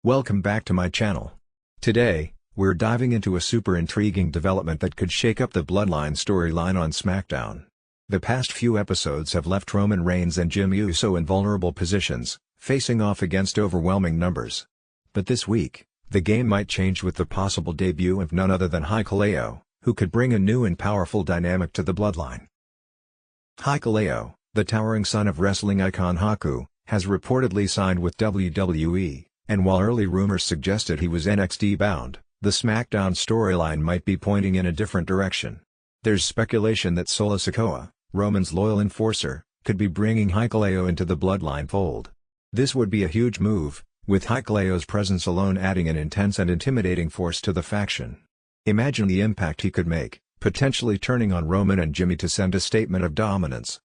Welcome back to my channel. Today, we're diving into a super intriguing development that could shake up the Bloodline storyline on SmackDown. The past few episodes have left Roman Reigns and Jimmy Uso in vulnerable positions, facing off against overwhelming numbers. But this week, the game might change with the possible debut of none other than Hikuleo, who could bring a new and powerful dynamic to the Bloodline. Hikuleo, the towering son of wrestling icon Haku, has reportedly signed with WWE. And while early rumors suggested he was NXT bound, the SmackDown storyline might be pointing in a different direction. There's speculation that Solo Sikoa, Roman's loyal enforcer, could be bringing Hikuleo into the Bloodline fold. This would be a huge move, with Hikuleo's presence alone adding an intense and intimidating force to the faction. Imagine the impact he could make, potentially turning on Roman and Jimmy to send a statement of dominance.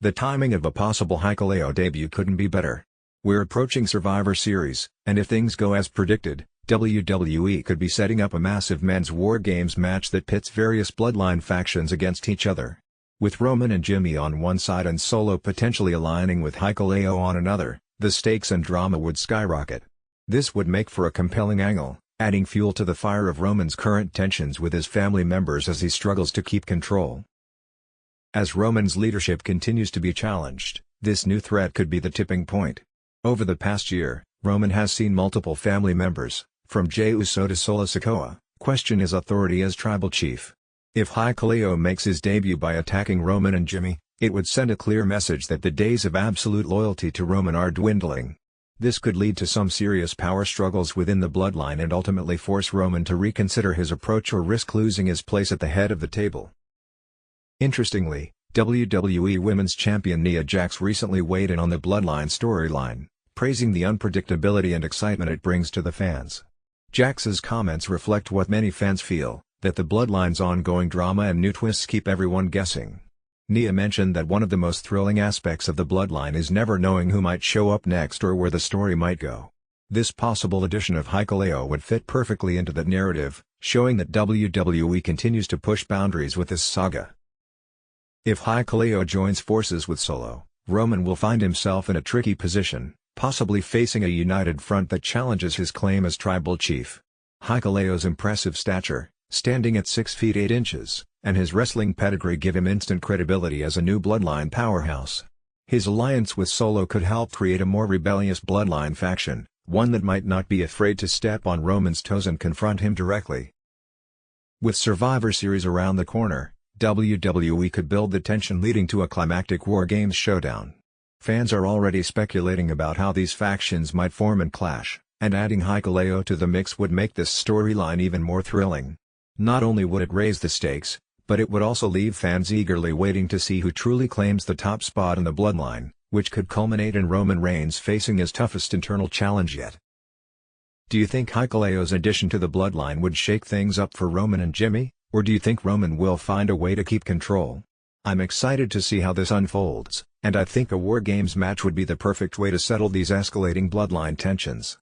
The timing of a possible Hikuleo debut couldn't be better. We're approaching Survivor Series, and if things go as predicted, WWE could be setting up a massive men's War Games match that pits various Bloodline factions against each other. With Roman and Jimmy on one side and Solo potentially aligning with Hikuleo on another, the stakes and drama would skyrocket. This would make for a compelling angle, adding fuel to the fire of Roman's current tensions with his family members as he struggles to keep control. As Roman's leadership continues to be challenged, this new threat could be the tipping point. Over the past year, Roman has seen multiple family members, from Jey Uso to Solo Sikoa, question his authority as tribal chief. If Hikuleo makes his debut by attacking Roman and Jimmy, it would send a clear message that the days of absolute loyalty to Roman are dwindling. This could lead to some serious power struggles within the Bloodline and ultimately force Roman to reconsider his approach or risk losing his place at the head of the table. Interestingly, WWE Women's Champion Nia Jaxs recently weighed in on the Bloodline storyline, praising the unpredictability and excitement it brings to the fans. Jax's comments reflect what many fans feel, that the Bloodline's ongoing drama and new twists keep everyone guessing. Nia mentioned that one of the most thrilling aspects of the Bloodline is never knowing who might show up next or where the story might go. This possible addition of Hikuleo would fit perfectly into that narrative, showing that WWE continues to push boundaries with this saga. If Hikuleo joins forces with Solo, Roman will find himself in a tricky position, possibly facing a united front that challenges his claim as tribal chief. Hikuleo's impressive stature, standing at 6 feet 8 inches, and his wrestling pedigree give him instant credibility as a new Bloodline powerhouse. His alliance with Solo could help create a more rebellious Bloodline faction, one that might not be afraid to step on Roman's toes and confront him directly. With Survivor Series around the corner, WWE could build the tension leading to a climactic War Games showdown. Fans are already speculating about how these factions might form and clash, and adding Hikuleo to the mix would make this storyline even more thrilling. Not only would it raise the stakes, but it would also leave fans eagerly waiting to see who truly claims the top spot in the Bloodline, which could culminate in Roman Reigns facing his toughest internal challenge yet. Do you think Hikuleo's addition to the Bloodline would shake things up for Roman and Jimmy? Or do you think Roman will find a way to keep control? I'm excited to see how this unfolds, and I think a War Games match would be the perfect way to settle these escalating Bloodline tensions.